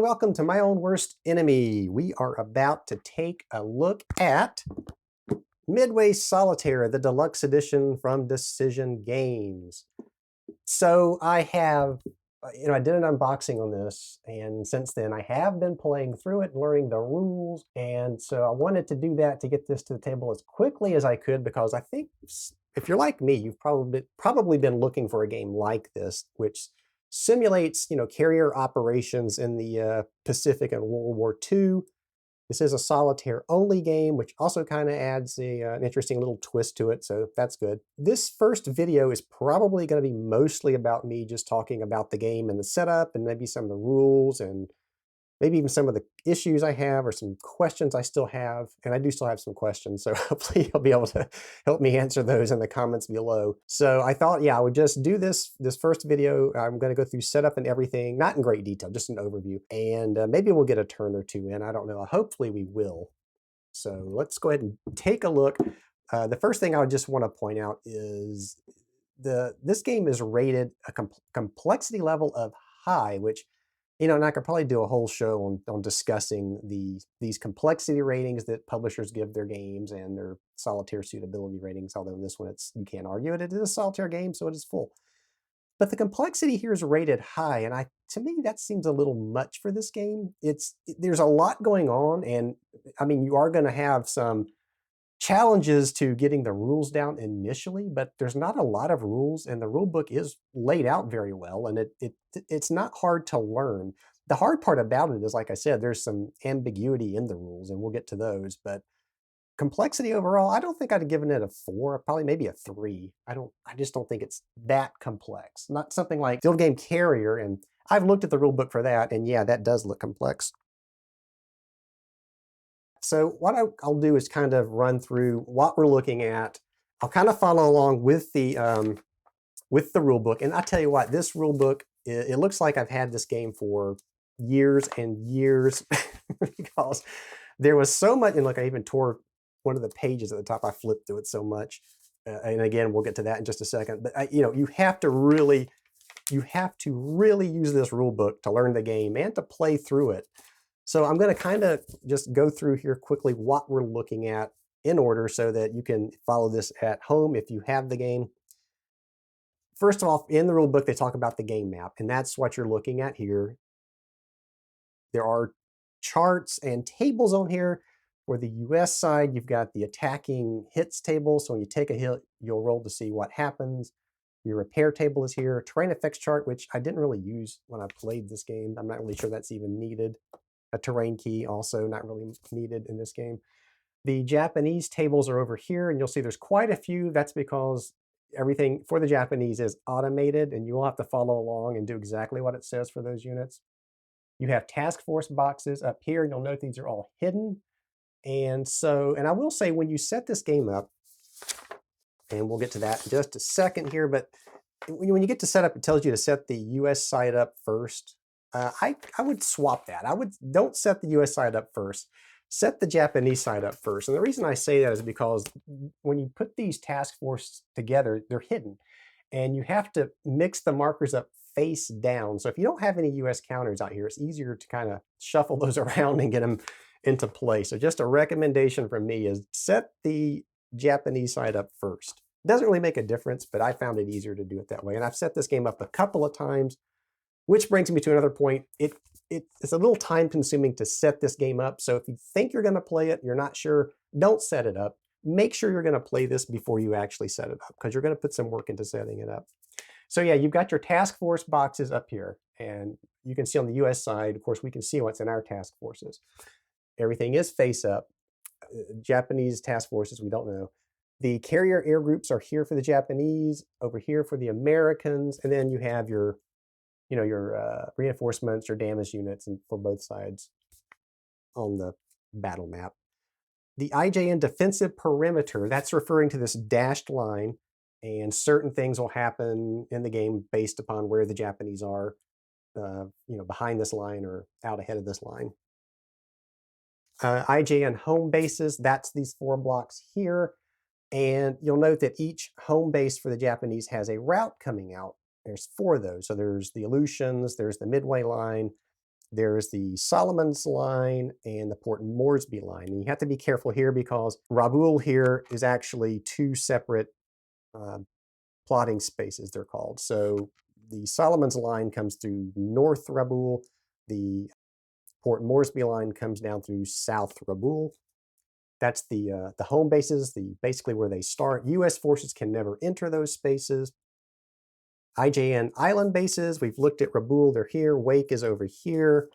welcome to My Own Worst Enemy. We are about to take a look at Midway Solitaire, the deluxe edition from Decision Games. So I have, I did an unboxing on this, and since then I have been playing through it, learning the rules, and so I wanted to do that to get this to the table as quickly as I could, because I think if you're like me, you've probably been looking for a game like this, which simulates, carrier operations in the Pacific and World War II. This is a solitaire-only game, which also kind of adds an interesting little twist to it, so that's good. This first video is probably going to be mostly about me just talking about the game and the setup and maybe some of the rules and maybe even some of the issues I have or some questions I still have. And I do still have some questions, so hopefully you'll be able to help me answer those in the comments below. So I thought, yeah, I would just do this first video. I'm going to go through setup and everything, not in great detail, just an overview. And maybe we'll get a turn or two in. I don't know. Hopefully we will. So let's go ahead and take a look. The first thing I would just want to point out is this game is rated a complexity level of high, which and I could probably do a whole show on discussing these complexity ratings that publishers give their games and their solitaire suitability ratings, although in this one you can't argue it. It is a solitaire game, so it is full. But the complexity here is rated high, and to me that seems a little much for this game. There's a lot going on, and I mean you are going to have some challenges to getting the rules down initially, but there's not a lot of rules, and the rule book is laid out very well, and it's not hard to learn. The hard part about it is, like I said, there's some ambiguity in the rules, and we'll get to those. But complexity overall, I don't think I'd have given it a 4, probably maybe a 3. I just don't think it's that complex. Not something like Field Game Carrier, and I've looked at the rule book for that, and yeah, that does look complex. So what I'll do is kind of run through what we're looking at. I'll kind of follow along with the rule book, and I tell you what, this rule book, it looks like I've had this game for years and years because there was so much. And look, I even tore one of the pages at the top. I flipped through it so much, and again, we'll get to that in just a second. But you have to really use this rule book to learn the game and to play through it. So I'm going to kind of just go through here quickly what we're looking at in order so that you can follow this at home if you have the game. First of all, in the rule book, they talk about the game map, and that's what you're looking at here. There are charts and tables on here. For the US side, you've got the attacking hits table. So when you take a hit, you'll roll to see what happens. Your repair table is here. Terrain effects chart, which I didn't really use when I played this game. I'm not really sure that's even needed. A terrain key, also not really needed in this game. The Japanese tables are over here, and you'll see there's quite a few. That's because everything for the Japanese is automated, and you will have to follow along and do exactly what it says for those units. You have task force boxes up here, and you'll note these are all hidden. And I will say, when you set this game up, and we'll get to that in just a second here, but when you get to setup, it tells you to set the US side up first. I would swap that. Don't set the US side up first. Set the Japanese side up first. And the reason I say that is because when you put these task forces together, they're hidden. And you have to mix the markers up face down. So if you don't have any US counters out here, it's easier to kind of shuffle those around and get them into play. So just a recommendation from me is set the Japanese side up first. It doesn't really make a difference, but I found it easier to do it that way. And I've set this game up a couple of times, which brings me to another point. It's a little time consuming to set this game up. So if you think you're going to play it, you're not sure, don't set it up. Make sure you're going to play this before you actually set it up, because you're going to put some work into setting it up. So yeah, you've got your task force boxes up here, and you can see on the US side, of course, we can see what's in our task forces. Everything is face up. Japanese task forces, we don't know. The carrier air groups are here for the Japanese, over here for the Americans, and then you have your reinforcements or damage units for both sides on the battle map. The IJN defensive perimeter, that's referring to this dashed line, and certain things will happen in the game based upon where the Japanese are, behind this line or out ahead of this line. IJN home bases, that's these 4 blocks here. And you'll note that each home base for the Japanese has a route coming out. There's 4 of those. So there's the Aleutians, there's the Midway line, There's the Solomon's line and the Port Moresby line. And you have to be careful here because Rabaul here is actually two separate plotting spaces, they're called. So the Solomon's line comes through North Rabaul. The Port Moresby line comes down through South Rabaul. That's the home bases, basically where they start. U.S. forces can never enter those spaces. IJN island bases, we've looked at Rabaul, they're here. Wake is over here.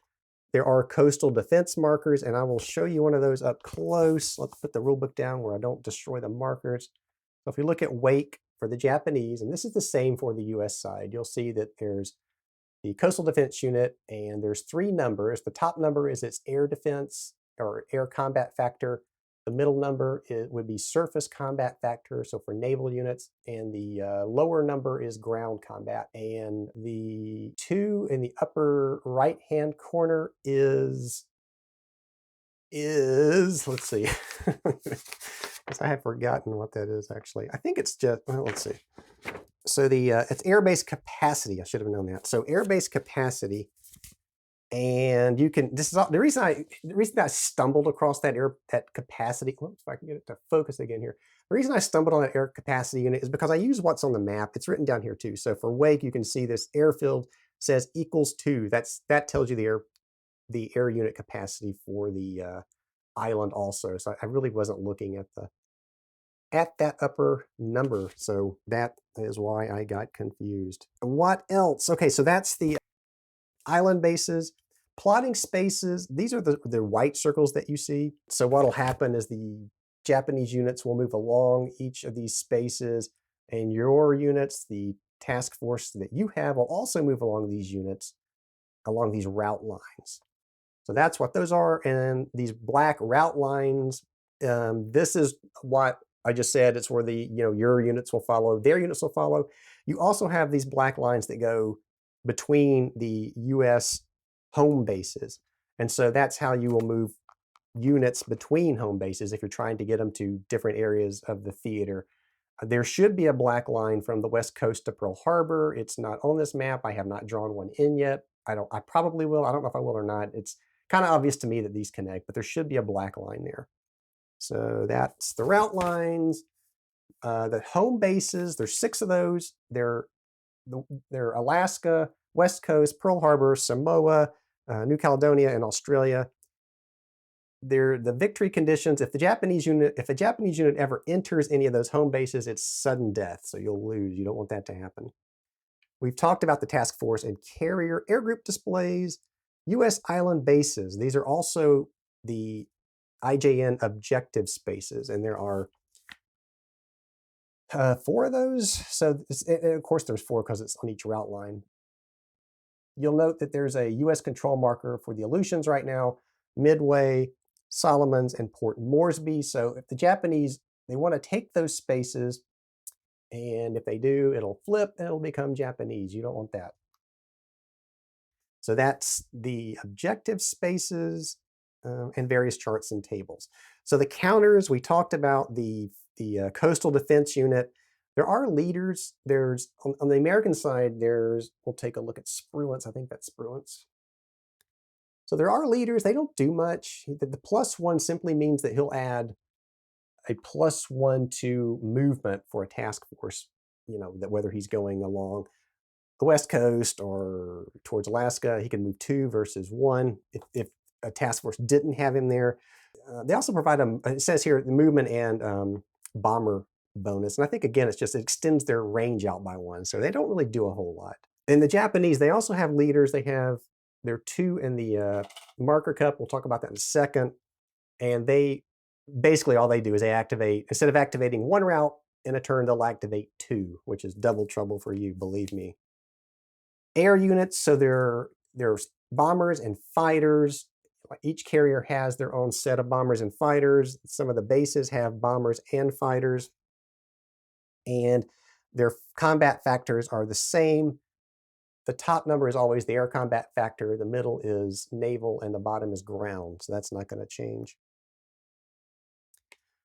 There are coastal defense markers, and I will show you one of those up close. Let's put the rulebook down where I don't destroy the markers. So if we look at Wake for the Japanese, and this is the same for the US side, you'll see that there's the coastal defense unit, and there's 3 numbers. The top number is its air defense or air combat factor. The middle number would be surface combat factor, so for naval units, and the lower number is ground combat. And the 2 in the upper right-hand corner is let's see, because I have forgotten what that is actually. I think it's just, well, let's see. So it's airbase capacity. I should have known that. So airbase capacity. And you can, this is the reason I stumbled across that capacity. Whoops, if I can get it to focus again here. The reason I stumbled on that air capacity unit is because I use what's on the map. It's written down here too. So for Wake, you can see this airfield says equals 2. That tells you the air unit capacity for the island also. So I really wasn't looking at that upper number. So that is why I got confused. What else? Okay, so that's the island bases. Plotting spaces, these are the white circles that you see. So what'll happen is the Japanese units will move along each of these spaces, and your units, the task force that you have, will also move along these units, along these route lines. So that's what those are. And these black route lines, this is what I just said. It's where your units will follow, their units will follow. You also have these black lines that go between the US home bases. And so that's how you will move units between home bases if you're trying to get them to different areas of the theater. There should be a black line from the West Coast to Pearl Harbor. It's not on this map. I have not drawn one in yet. I probably will. I don't know if I will or not. It's kind of obvious to me that these connect, but there should be a black line there. So that's the route lines. The home bases, there's 6 of those. They're Alaska, West Coast, Pearl Harbor, Samoa, New Caledonia, and Australia. They're the victory conditions. If a Japanese unit ever enters any of those home bases, it's sudden death. So you'll lose. You don't want that to happen. We've talked about the task force and carrier air group displays, U.S. island bases. These are also the IJN objective spaces, and there are 4 of those. So of course there's 4 because it's on each route line. You'll note that there's a U.S. control marker for the Aleutians right now, Midway, Solomon's, and Port Moresby. So if the Japanese, they want to take those spaces, and if they do, it'll flip and it'll become Japanese. You don't want that. So that's the objective spaces and various charts and tables. So the counters, we talked about the coastal defense unit. There are leaders. There's on the American side, we'll take a look at Spruance. I think that's Spruance. So there are leaders. They don't do much. The +1 simply means that he'll add a +1 to movement for a task force, that whether he's going along the West Coast or towards Alaska, he can move 2 versus 1 if a task force didn't have him there. They also provide it says here, the movement and bomber bonus. And I think, again, it extends their range out by 1. So they don't really do a whole lot. In the Japanese, they also have leaders. There are 2 in the marker cup. We'll talk about that in a second. And basically all they do is they activate, instead of activating 1 route in a turn, they'll activate 2, which is double trouble for you, believe me. Air units, so there's bombers and fighters. Each carrier has their own set of bombers and fighters. Some of the bases have bombers and fighters. And their combat factors are the same. The top number is always the air combat factor, the middle is naval, and the bottom is ground. So that's not going to change.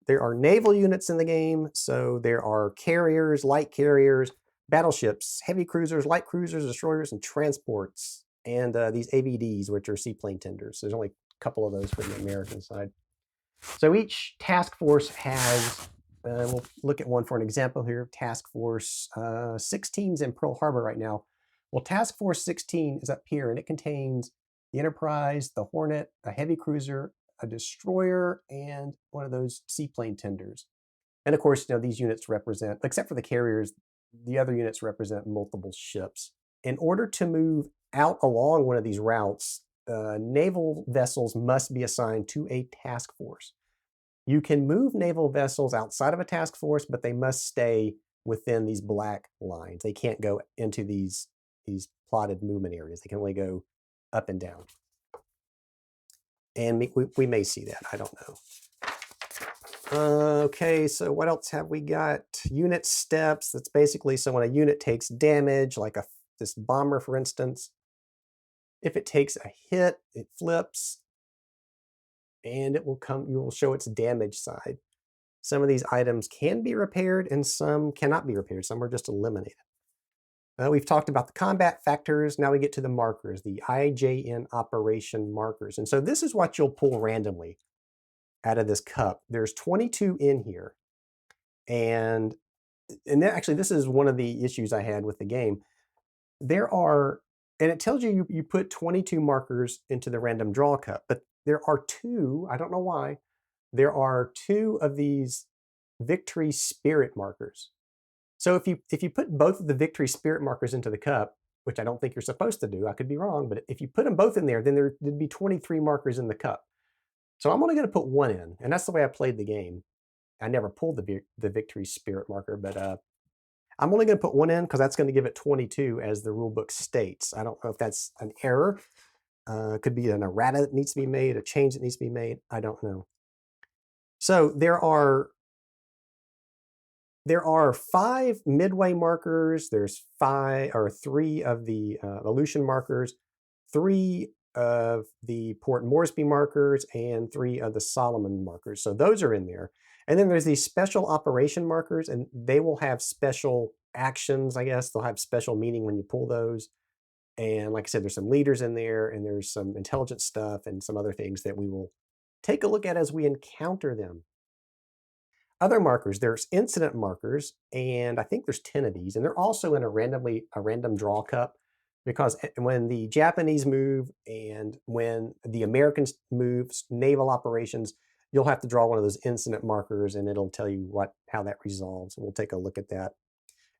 There are naval units in the game. So there are carriers, light carriers, battleships, heavy cruisers, light cruisers, destroyers, and transports. and these ABDs, which are seaplane tenders. There's only a couple of those for the American side. So each task force has, we'll look at one for an example here, Task Force 16's in Pearl Harbor right now. Well, Task Force 16 is up here, and it contains the Enterprise, the Hornet, a heavy cruiser, a destroyer, and one of those seaplane tenders. And of course, these units represent, except for the carriers, the other units represent multiple ships. In order to move out along one of these routes, naval vessels must be assigned to a task force. You can move naval vessels outside of a task force, but they must stay within these black lines. They can't go into these plotted movement areas. They can only go up and down. And we may see that. I don't know. Okay, so what else have we got? Unit steps. That's basically so when a unit takes damage, like this bomber, for instance, if it takes a hit, it flips, and it will come. You will show its damage side. Some of these items can be repaired, and some cannot be repaired. Some are just eliminated. We've talked about the combat factors. Now we get to the markers, the IJN operation markers. And so this is what you'll pull randomly out of this cup. There's 22 in here. And actually, this is one of the issues I had with the game. There are, and it tells you you put 22 markers into the random draw cup, but there are two, I don't know why, there are two of these victory spirit markers. So if you put both of the victory spirit markers into the cup, which I don't think you're supposed to do, I could be wrong, but if you put them both in there, then there'd be 23 markers in the cup. So I'm only going to put one in, and that's the way I played the game. I never pulled the victory spirit marker, but I'm only going to put one in because that's going to give it 22 as the rulebook states. I don't know if that's an error. Could be an errata that needs to be made, a change that needs to be made. I don't know. So there are 5 Midway markers. There's 3 of the Aleutian markers, 3 of the Port Moresby markers, and 3 of the Solomon markers. So those are in there. And then there's these special operation markers, and they will have special actions, I guess. They'll have special meaning when you pull those. And like I said, there's some leaders in there, and there's some intelligence stuff and some other things that we will take a look at as we encounter them. Other markers, there's incident markers, and I think there's 10 of these, and they're also in a random draw cup, because when the Japanese move and when the Americans move naval operations, you'll have to draw one of those incident markers, and it'll tell you how that resolves. We'll take a look at that.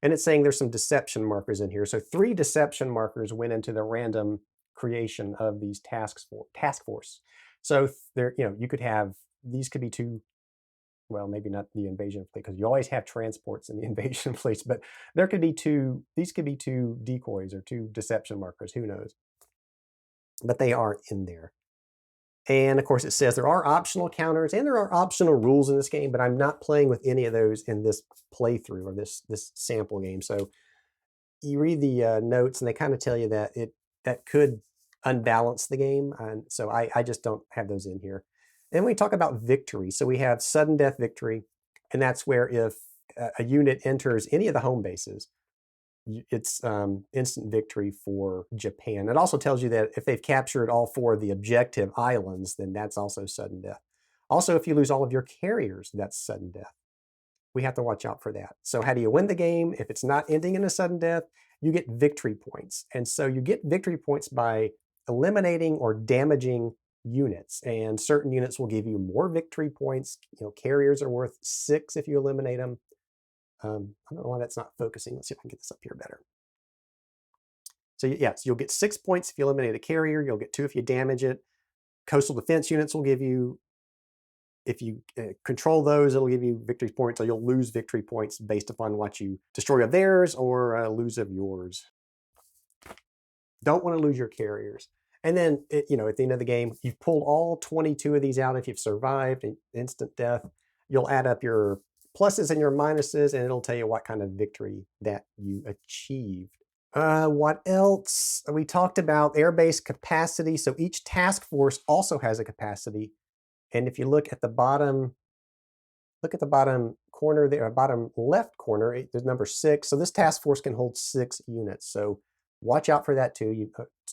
And it's saying there's some deception markers in here. So 3 deception markers went into the random creation of these task force. So there, you could have, these could be 2. Well, maybe not the invasion fleet, because you always have transports in the invasion fleets, but there could be 2, these could be 2 decoys or 2 deception markers, who knows? But they are in there. And of course it says there are optional counters and there are optional rules in this game, but I'm not playing with any of those in this playthrough or this sample game. So you read the notes and they kind of tell you that that could unbalance the game. And so I just don't have those in here. Then we talk about victory. So we have sudden death victory, and that's where if a unit enters any of the home bases, it's instant victory for Japan. It also tells you that if they've captured all 4 of the objective islands, then that's also sudden death. Also, if you lose all of your carriers, that's sudden death. We have to watch out for that. So how do you win the game? If it's not ending in a sudden death, you get victory points. And so you get victory points by eliminating or damaging units, and certain units will give you more victory points. Carriers are worth 6 if you eliminate them. I don't know why that's not focusing. Let's see if I can get this up here better. So yeah, so you'll get 6 points if you eliminate a carrier. You'll get 2 if you damage it. Coastal defense units will give you, if you control those, it'll give you victory points, or you'll lose victory points based upon what you destroy of theirs or lose of yours. Don't want to lose your carriers. And then, at the end of the game, you've pulled all 22 of these out. If you've survived instant death, you'll add up your pluses and your minuses, and it'll tell you what kind of victory that you achieved. What else? We talked about airbase capacity. So each task force also has a capacity. And if you look at the bottom corner there, bottom left corner, there's number 6. So this task force can hold 6 units. So watch out for that too.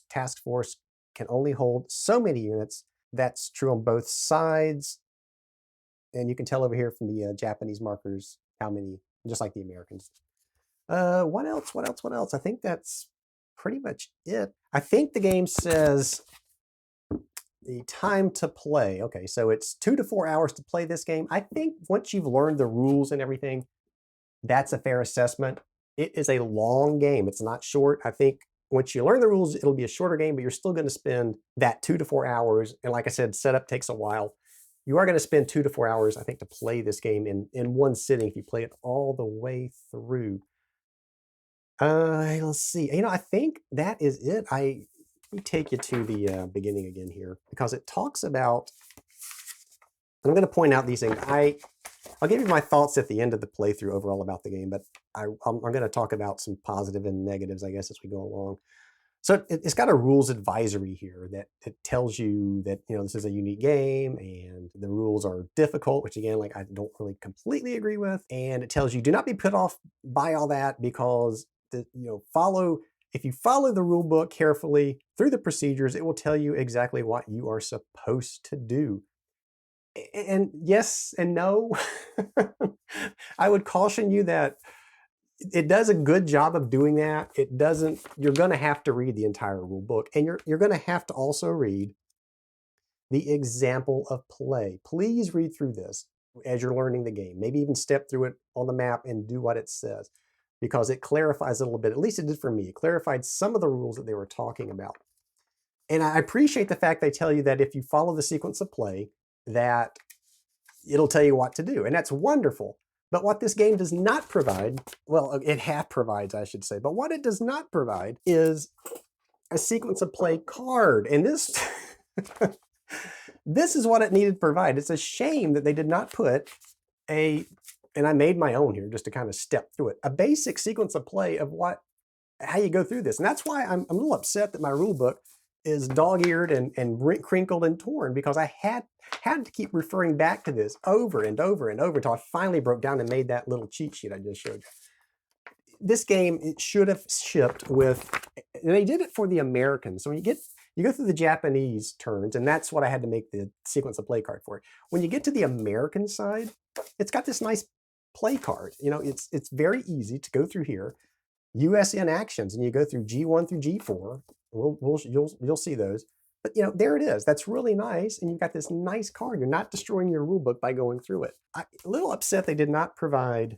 Task force can only hold so many units. That's true on both sides. And you can tell over here from the Japanese markers how many, just like the Americans. What else? What else? What else? I think that's pretty much it. I think the game says the time to play. Okay, so it's 2 to 4 hours to play this game. I think once you've learned the rules and everything, that's a fair assessment. It is a long game. It's not short. I think once you learn the rules, it'll be a shorter game, but you're still going to spend that 2 to 4 hours. And like I said, setup takes a while. You are going to spend 2 to 4 hours, I think, to play this game in one sitting if you play it all the way through. Let's see. I think that is it. Let me take you to the beginning again here, because it talks about, I'm going to point out these things. I'll give you my thoughts at the end of the playthrough overall about the game, but I'm going to talk about some positive and negatives, I guess, as we go along. So it's got a rules advisory here that tells you that, this is a unique game and the rules are difficult, which again, like I don't really completely agree with. And it tells you do not be put off by all that, because if you follow the rule book carefully through the procedures, it will tell you exactly what you are supposed to do. And yes and no. I would caution you that it does a good job of doing that. It doesn't, you're going to have to read the entire rule book, and you're going to have to also read the example of play. Please read through this as you're learning the game. Maybe even step through it on the map and do what it says, because it clarifies a little bit. At least it did for me. It clarified some of the rules that they were talking about. And I appreciate the fact they tell you that if you follow the sequence of play, that it'll tell you what to do. And that's wonderful. But what this game does not provide, well, it half provides, I should say, but what it does not provide is a sequence of play card. And this, this is what it needed to provide. It's a shame that they did not put and I made my own here just to kind of step through it, a basic sequence of play of how you go through this. And that's why I'm a little upset that my rule book is dog-eared and crinkled and torn, because I had to keep referring back to this over and over and over until I finally broke down and made that little cheat sheet I just showed you. This game, it should have shipped with, and they did it for the Americans. So when you go through the Japanese turns, and that's what I had to make the sequence of play card for. When you get to the American side, it's got this nice play card. It's very easy to go through here. USN actions, and you go through G1 through G4. You'll see those. But there it is. That's really nice, and you've got this nice card. You're not destroying your rule book by going through it. I'm a little upset they did not provide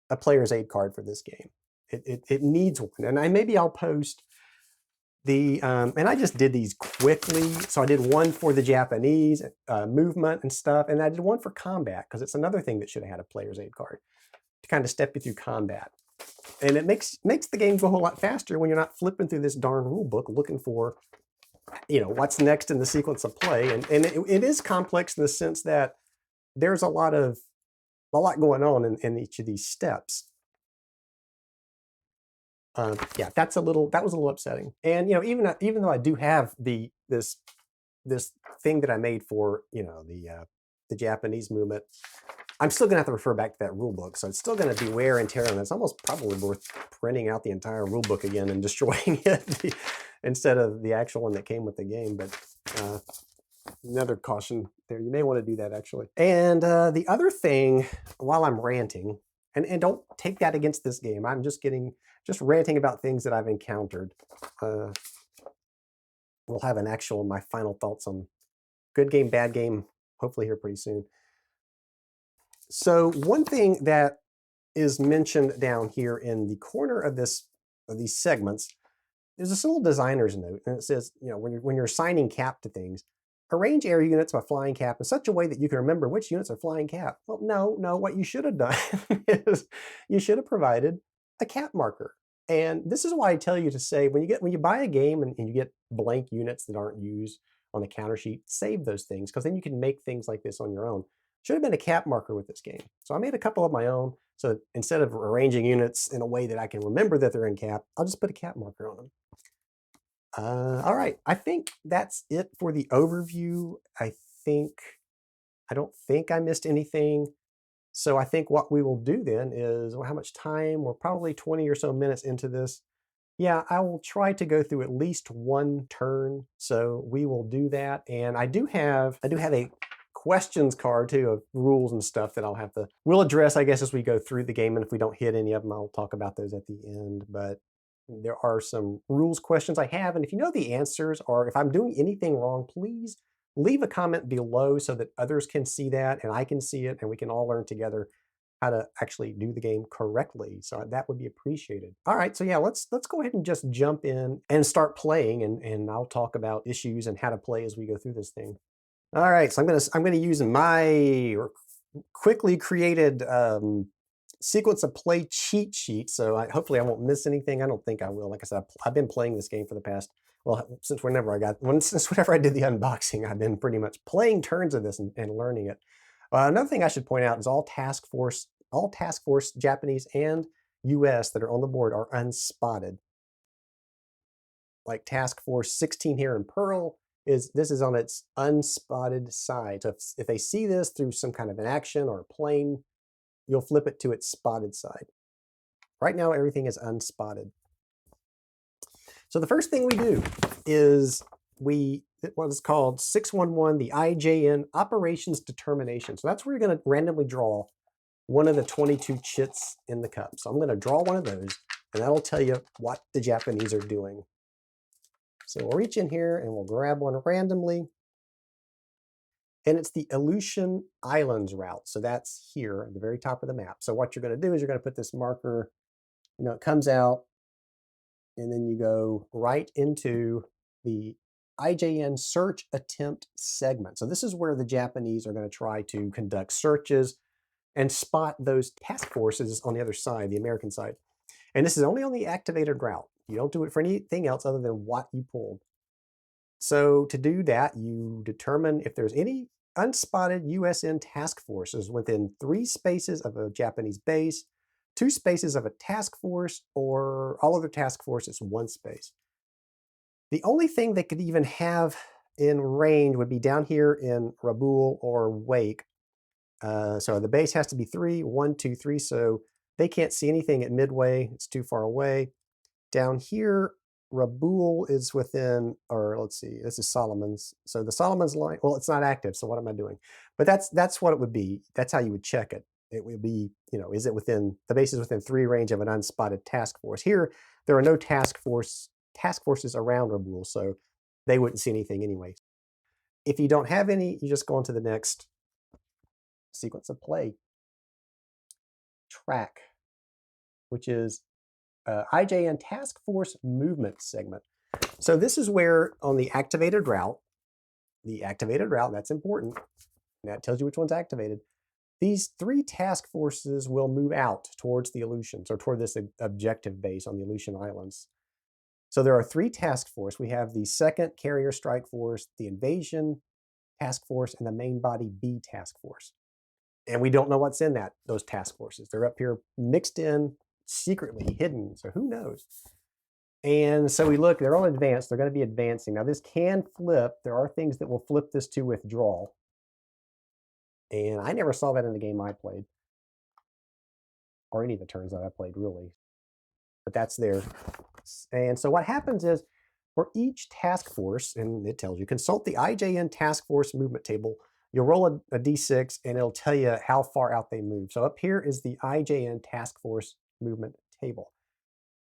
a player's aid card for this game. It needs one, and maybe I'll post the and I just did these quickly. So I did one for the Japanese movement and stuff, and I did one for combat, because it's another thing that should have had a player's aid card to kind of step you through combat. And it makes the game go a whole lot faster when you're not flipping through this darn rule book looking for, what's next in the sequence of play. And it is complex in the sense that there's a lot going on in each of these steps. Yeah, that was a little upsetting. And even though I do have this thing that I made for the Japanese movement, I'm still going to have to refer back to that rule book. So it's still going to be wear and tear, and it's almost probably worth printing out the entire rule book again and destroying it instead of the actual one that came with the game. But another caution there, you may want to do that actually. And the other thing, while I'm ranting, and don't take that against this game, I'm just ranting about things that I've encountered. We'll have my final thoughts on good game, bad game, hopefully here pretty soon. So one thing that is mentioned down here in the corner of these segments, there's this little designer's note, and it says, when you're assigning cap to things, arrange area units by flying cap in such a way that you can remember which units are flying cap. Well, no, what you should have done is you should have provided a cap marker. And this is why I tell you to say, when you buy a game and you get blank units that aren't used on a counter sheet, save those things, because then you can make things like this on your own. Should have been a cap marker with this game. So I made a couple of my own. So instead of arranging units in a way that I can remember that they're in cap, I'll just put a cap marker on them. All right, I think that's it for the overview. I don't think I missed anything. So I think what we will do then is, how much time? We're probably 20 or so minutes into this. Yeah, I will try to go through at least one turn, so we will do that. And I do have a questions card too of rules and stuff that we'll address, I guess, as we go through the game. And if we don't hit any of them, I'll talk about those at the end. But there are some rules questions I have, and if you know the answers or if I'm doing anything wrong, please leave a comment below so that others can see that and I can see it, and we can all learn together how to actually do the game correctly. So that would be appreciated. All right, so yeah, let's go ahead and just jump in and start playing, and I'll talk about issues and how to play as we go through this thing. All right, so I'm gonna use my quickly created sequence of play cheat sheet. So hopefully I won't miss anything. I don't think I will. Like I said, I've been playing this game for the past, well, since whenever I did the unboxing, I've been pretty much playing turns of this and learning it. Another thing I should point out is all task force Japanese and US that are on the board are unspotted. Like task force 16 here in Pearl, this is on its unspotted side. So if they see this through some kind of an action or a plane, you'll flip it to its spotted side. Right now, everything is unspotted. So the first thing we do is what is called 611, the IJN Operations Determination. So that's where you're going to randomly draw one of the 22 chits in the cup. So I'm going to draw one of those, and that'll tell you what the Japanese are doing. So we'll reach in here and we'll grab one randomly. And it's the Aleutian Islands route. So that's here at the very top of the map. So what you're going to do is you're going to put this marker, it comes out, and then you go right into the IJN search attempt segment. So this is where the Japanese are going to try to conduct searches and spot those task forces on the other side, the American side. And this is only on the activated route. You don't do it for anything else other than what you pulled. So to do that, you determine if there's any unspotted USN task forces within 3 spaces of a Japanese base, 2 spaces of a task force, or all other task forces 1 space. The only thing they could even have in range would be down here in Rabaul or Wake. So the base has to be 3, 1, 2, 3. So they can't see anything at Midway. It's too far away. Down here, Rabaul is within, or let's see, this is Solomon's. So the Solomon's line, well, it's not active. So what am I doing? But that's what it would be. That's how you would check it. It would be, is it within, the base is within 3 range of an unspotted task force. Here, there are no task forces around Rabaul, so they wouldn't see anything anyway. If you don't have any, you just go on to the next sequence of play track, which is IJN Task Force Movement segment. So this is where on the activated route, that's important. That tells you which one's activated. These 3 task forces will move out towards the Aleutians, or toward this objective base on the Aleutian Islands. So there are 3 task force. We have the 2nd Carrier Strike Force, the Invasion Task Force, and the Main Body B Task Force. And we don't know what's in those task forces. They're up here mixed in, secretly hidden, so who knows? And so we look, they're all advanced. They're going to be advancing. Now this can flip. There are things that will flip this to withdrawal. And I never saw that in the game I played, or any of the turns that I played, really. But that's there. And so what happens is, for each task force, and it tells you, consult the IJN Task Force Movement Table. You'll roll a D6, and it'll tell you how far out they move. So up here is the IJN Task Force Movement Table.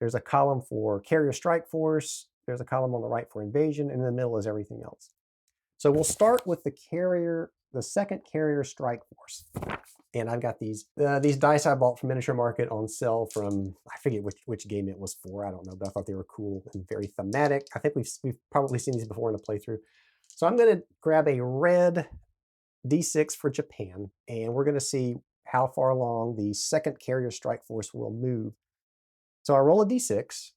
There's a column for Carrier Strike Force. There's a column on the right for Invasion, and in the middle is everything else. So we'll start with the 2nd Carrier Strike Force. And I've got these dice I bought from Miniature Market on sale from, I forget which game it was for. I don't know, but I thought they were cool and very thematic. I think we've probably seen these before in a playthrough. So I'm going to grab a red D6 for Japan, and we're going to see how far along the 2nd Carrier Strike Force will move. So I roll a D6,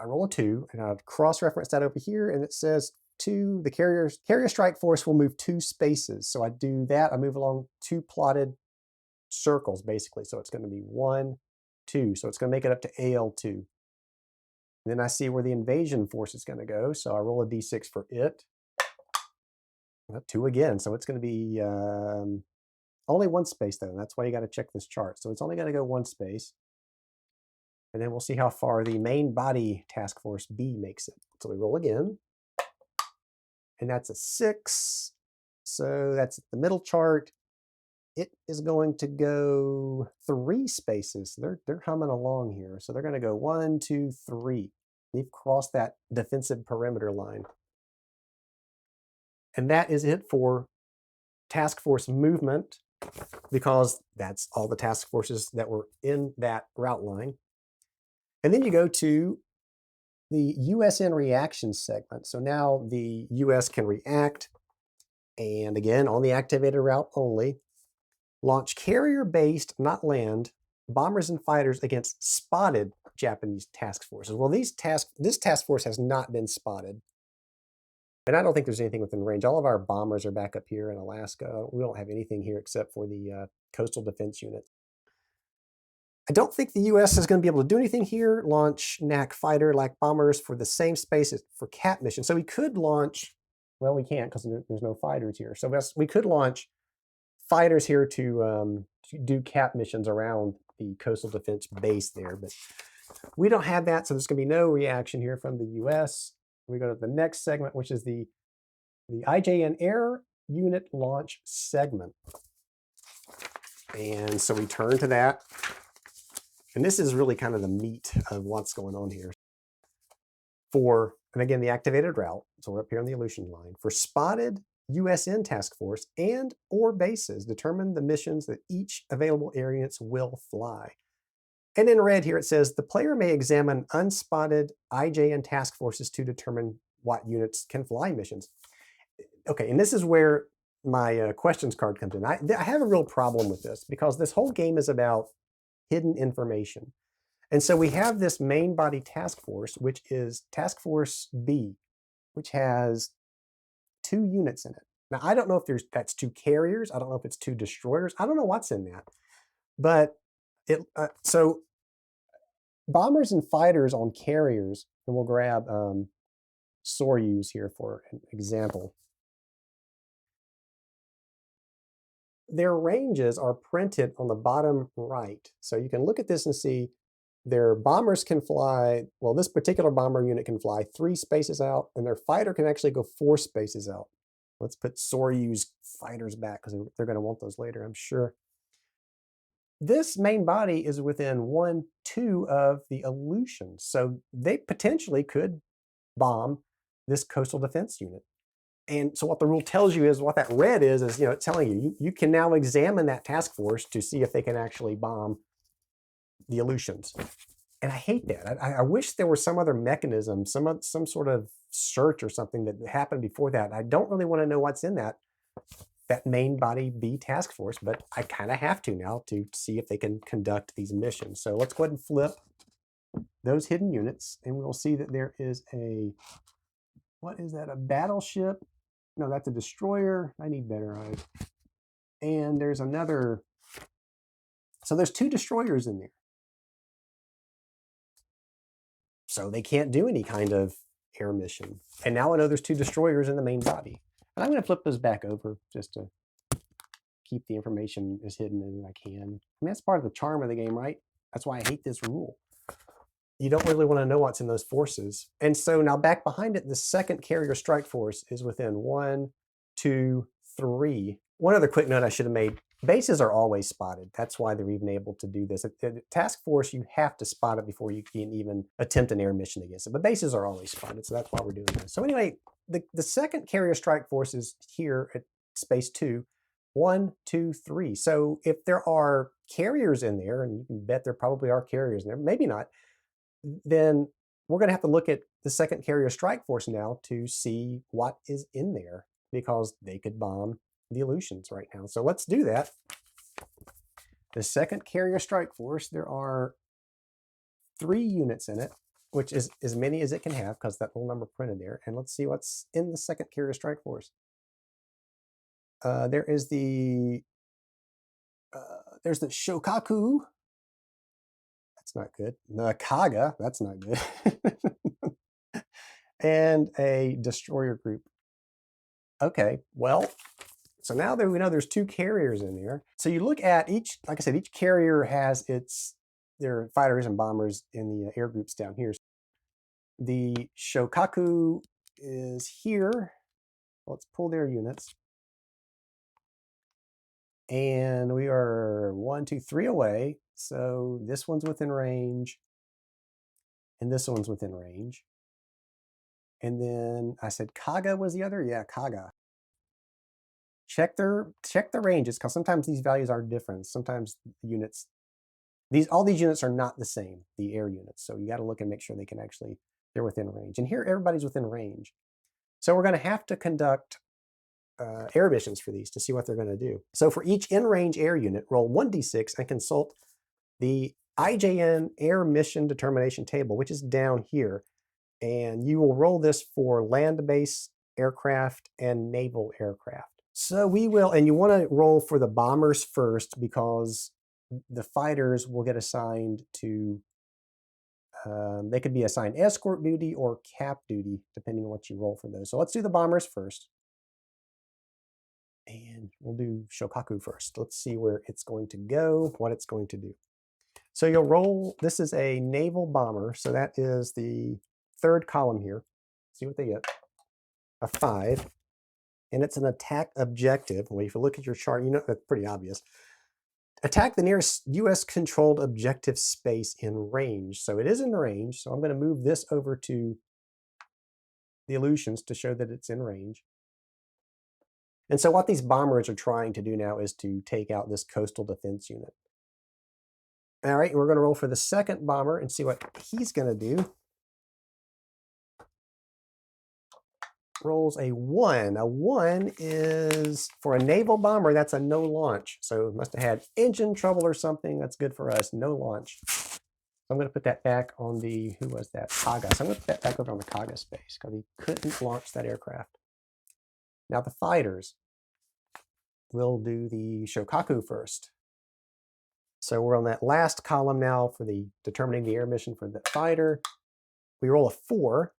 I roll a 2, and I cross-reference that over here, and it says 2, the Carrier Strike Force will move 2 spaces. So I do that, I move along 2 plotted circles, basically. So it's going to be 1, 2. So it's going to make it up to AL2. And then I see where the Invasion Force is going to go. So I roll a D6 for it. 2 again. So it's going to be only 1 space, though. And that's why you got to check this chart. So it's only going to go 1 space. And then we'll see how far the main body task force B makes it. So we roll again. And that's a 6. So that's the middle chart. It is going to go 3 spaces. They're humming along here. So they're going to go 1, 2, 3. They've crossed that defensive perimeter line. And that is it for task force movement, because that's all the task forces that were in that route line. And then you go to the USN reaction segment. So now the US can react, and again, on the activated route only, launch carrier-based, not land, bombers and fighters against spotted Japanese task forces. Well, this task force has not been spotted. And I don't think there's anything within range. All of our bombers are back up here in Alaska. We don't have anything here except for the coastal defense unit. I don't think the US is going to be able to do anything here. Launch NAC fighter like bombers for the same space as for CAP mission. So we could launch, well, we can't because there's no fighters here. So we could launch fighters here to do CAP missions around the coastal defense base there, but we don't have that, so there's going to be no reaction here from the US. We go to the next segment, which is the IJN Air Unit Launch segment. And so we turn to that. And this is really kind of the meat of what's going on here. And again, the activated route, so we're up here on the Aleutian line. For spotted USN task force and or bases, determine the missions that each available air units will fly. And in red here, it says the player may examine unspotted IJN task forces to determine what units can fly missions. Okay, and this is where my questions card comes in. I have a real problem with this because this whole game is about hidden information. And so we have this main body task force, which is Task Force B, which has 2 units in it. Now, I don't know if that's 2 carriers. I don't know if it's 2 destroyers. I don't know what's in that. But so bombers and fighters on carriers, and we'll grab Soryuz here for an example. Their ranges are printed on the bottom right. So you can look at this and see their bombers can fly, well, this particular bomber unit can fly 3 spaces out, and their fighter can actually go 4 spaces out. Let's put Soryuz fighters back because they're going to want those later, I'm sure. This main body is within 1, 2 of the Aleutians, so they potentially could bomb this coastal defense unit. And so what the rule tells you is what that red is it's telling you can now examine that task force to see if they can actually bomb the Aleutians. And I hate that. I wish there was some other mechanism, some sort of search or something that happened before that. I don't really want to know what's in that main body B task force, but I kind of have to now to see if they can conduct these missions. So let's go ahead and flip those hidden units, and we'll see that there is what is that, a battleship? No, that's a destroyer. I need better eyes. And there's another, so there's 2 destroyers in there. So they can't do any kind of air mission. And now I know there's 2 destroyers in the main body. And I'm going to flip those back over just to keep the information as hidden as I can. I mean, that's part of the charm of the game, right? That's why I hate this rule. You don't really want to know what's in those forces. And so now back behind it, the second carrier strike force is within 1, 2, 3. One other quick note I should have made. Bases are always spotted. That's why they're even able to do this. The task force, you have to spot it before you can even attempt an air mission against it. But bases are always spotted, so that's why we're doing this. So anyway, the second carrier strike force is here at space 2. 1, 2, 3. So if there are carriers in there, and you can bet there probably are carriers in there, maybe not, then we're going to have to look at the second carrier strike force now to see what is in there, because they could bomb the Aleutians right now. So let's do that. The second carrier strike force, there are 3 units in it, which is as many as it can have because that little number printed there. And let's see what's in the second carrier strike force. There's the Shokaku. That's not good. The Kaga, that's not good. And a destroyer group. Okay, well, so now that we know there's 2 carriers in there. So you look at each, like I said, each carrier has its there are fighters and bombers in the air groups down here. The Shokaku is here. Let's pull their units. And we are 1, 2, 3 away. So this one's within range. And this one's within range. And then I said Kaga was the other? Yeah, Kaga. Check the ranges, because sometimes these values are different. Sometimes units, all these units are not the same, the air units. So you got to look and make sure they're within range. And here everybody's within range. So we're going to have to conduct air missions for these to see what they're going to do. So for each in-range air unit, roll 1d6 and consult the IJN Air Mission Determination Table, which is down here. And you will roll this for land-based aircraft and naval aircraft. So we will, and you want to roll for the bombers first, because the fighters will get assigned to, they could be assigned escort duty or cap duty, depending on what you roll for those. So let's do the bombers first. And we'll do Shokaku first. Let's see where it's going to go, what it's going to do. So you'll roll, this is a naval bomber, so that is the third column here. See what they get. A 5. And it's an attack objective. Well, if you look at your chart, you know that's pretty obvious. Attack the nearest US controlled objective space in range. So it is in range. So I'm going to move this over to the illusions to show that it's in range. And so what these bombers are trying to do now is to take out this coastal defense unit. All right, we're going to roll for the second bomber and see what he's going to do. Rolls a 1. A 1 is, for a naval bomber, that's a no launch. So it must have had engine trouble or something. That's good for us. No launch. So I'm going to put that back on the, who was that? Kaga. So I'm going to put that back over on the Kaga space because he couldn't launch that aircraft. Now the fighters. We'll do the Shokaku first. So we're on that last column now for the determining the air mission for the fighter. We roll a 4.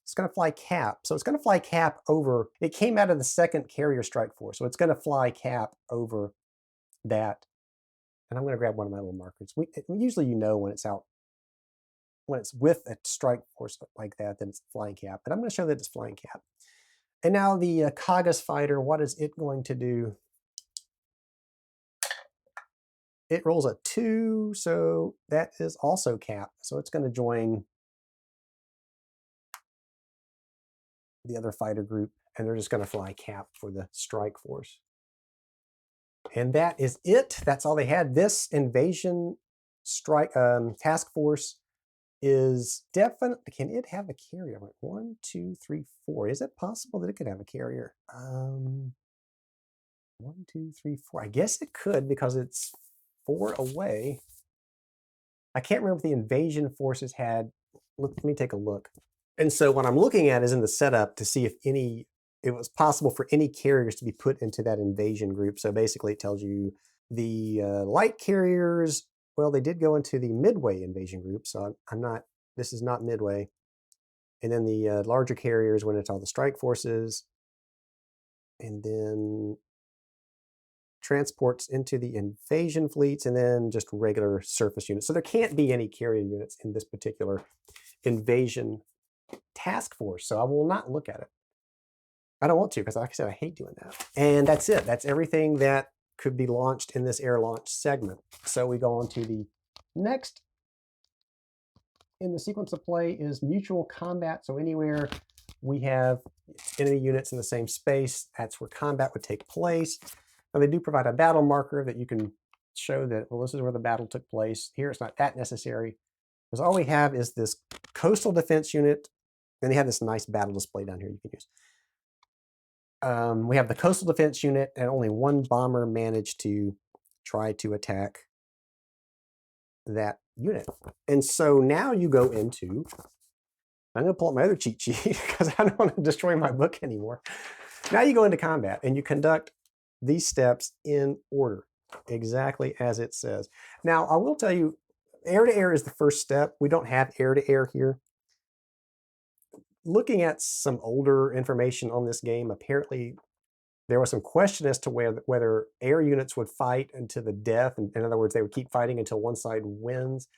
It's going to fly cap. So it's going to fly cap over, it came out of the 2nd Carrier Strike Force. So it's going to fly cap over that. And I'm going to grab one of my little markers. Usually you know when it's out, when it's with a strike force like that, then it's flying cap. But I'm going to show that it's flying cap. And now the Kaga's fighter, what is it going to do? It rolls a 2, so that is also cap. So it's going to join the other fighter group, and they're just going to fly cap for the strike force. And that is it. That's all they had. This invasion strike task force is definitely, can it have a carrier? 1, 2, 3, 4. Is it possible that it could have a carrier? 1, 2, 3, 4. I guess it could, because it's 4 away. I can't remember if the invasion forces had, let me take a look. And so what I'm looking at is in the setup to see if it was possible for any carriers to be put into that invasion group. So basically it tells you the light carriers, well, they did go into the Midway invasion group. So this is not Midway. And then the larger carriers went into all the strike forces. And then transports into the invasion fleets, and then just regular surface units. So there can't be any carrier units in this particular invasion task force. So I will not look at it. I don't want to, because like I said, I hate doing that. And that's it. That's everything that could be launched in this air launch segment. So we go on to the next in the sequence of play is mutual combat. So anywhere we have enemy units in the same space, that's where combat would take place. Now they do provide a battle marker that you can show that, well, this is where the battle took place. Here it's not that necessary, because all we have is this coastal defense unit, and they have this nice battle display down here you can use. We have the coastal defense unit, and only one bomber managed to try to attack that unit. And so now you go into, I'm going to pull up my other cheat sheet because I don't want to destroy my book anymore. Now you go into combat and you conduct these steps in order, exactly as it says. Now I will tell you, air-to-air is the first step. We don't have air-to-air here. Looking at some older information on this game, apparently There was some question as to whether air units would fight until the death. In other words, they would keep fighting until one side wins.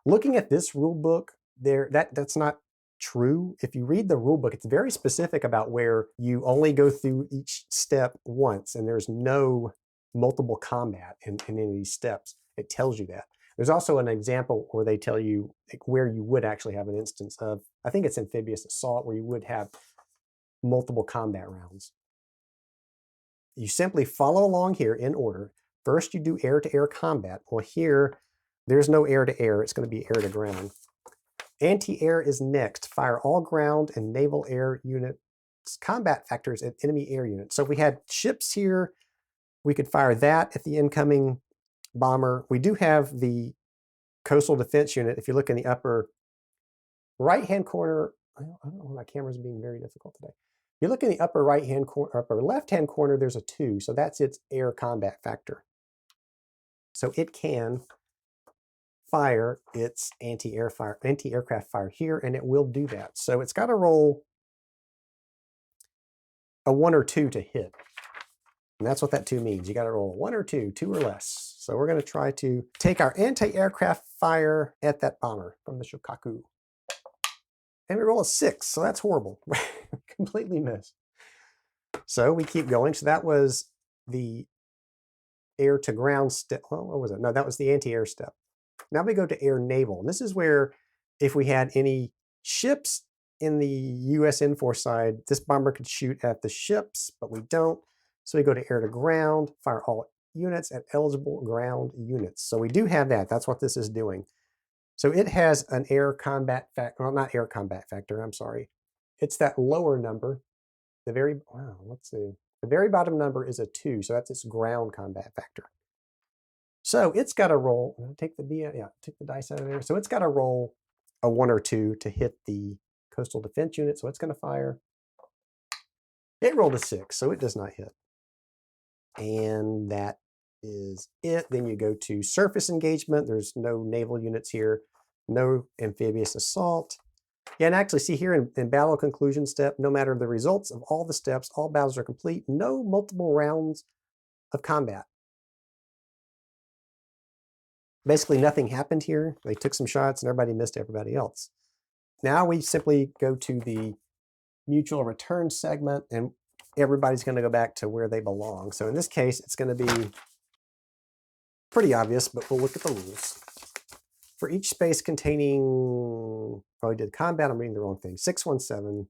Looking at this rule book, that's not true. If you read the rule book, it's very specific about where you only go through each step once, and there's no multiple combat in any of these steps. It tells you that. There's also an example where they tell you where you would actually have an instance of, I think it's amphibious assault, where you would have multiple combat rounds. You simply follow along here in order. First, you do air-to-air combat. Well, here, there's no air-to-air. It's going to be air-to-ground. Anti-air is next. Fire all ground and naval air units combat factors at enemy air units. So if we had ships here, we could fire that at the incoming bomber. We do have the coastal defense unit. If you look in the upper right-hand corner, I don't know, my camera's being very difficult today. You look in the upper right-hand corner, upper left-hand corner, there's a 2. So that's its air combat factor. So it can fire its anti-aircraft fire here, and it will do that. So it's got to roll a 1 or 2 to hit. And that's what that 2 means. You got to roll a 1 or 2, 2 or less. So we're going to try to take our anti-aircraft fire at that bomber from the Shokaku. And we roll a 6, so that's horrible. Completely missed. So we keep going. So that was the air to ground step. Well, what was it? No, that was the anti-air step. Now we go to air naval. And this is where if we had any ships in the US N4 side, this bomber could shoot at the ships, but we don't. So we go to air to ground, fire all units at eligible ground units. So we do have that. That's what this is doing. So it has an air combat factor, well, not air combat factor, I'm sorry. It's that lower number. The very, wow, let's see. The very bottom number is a 2, so that's its ground combat factor. So it's got to roll, take the dice out of there. So it's got to roll a 1 or 2 to hit the coastal defense unit. So it's going to fire. It rolled a 6, so it does not hit. And that is it. Then you go to surface engagement. There's no naval units here, no amphibious assault. Yeah, and actually see here in battle conclusion step, no matter the results of all the steps, all battles are complete, no multiple rounds of combat. Basically nothing happened here. They took some shots and everybody missed everybody else. Now we simply go to the mutual return segment and everybody's going to go back to where they belong. So in this case, it's going to be pretty obvious, but we'll look at the rules. For each space containing, probably did combat, I'm reading the wrong thing, 617,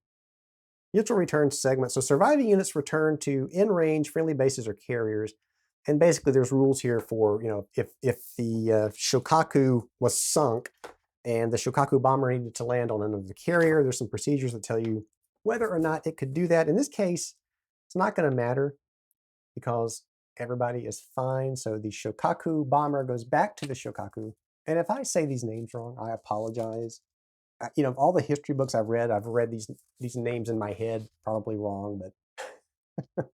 mutual return segment. So surviving units return to in-range friendly bases or carriers. And basically there's rules here for, if the Shokaku was sunk and the Shokaku bomber needed to land on another carrier, there's some procedures that tell you whether or not it could do that. In this case, it's not going to matter because everybody is fine. So the Shokaku bomber goes back to the Shokaku. And if I say these names wrong, I apologize. All the history books I've read these names in my head, probably wrong, but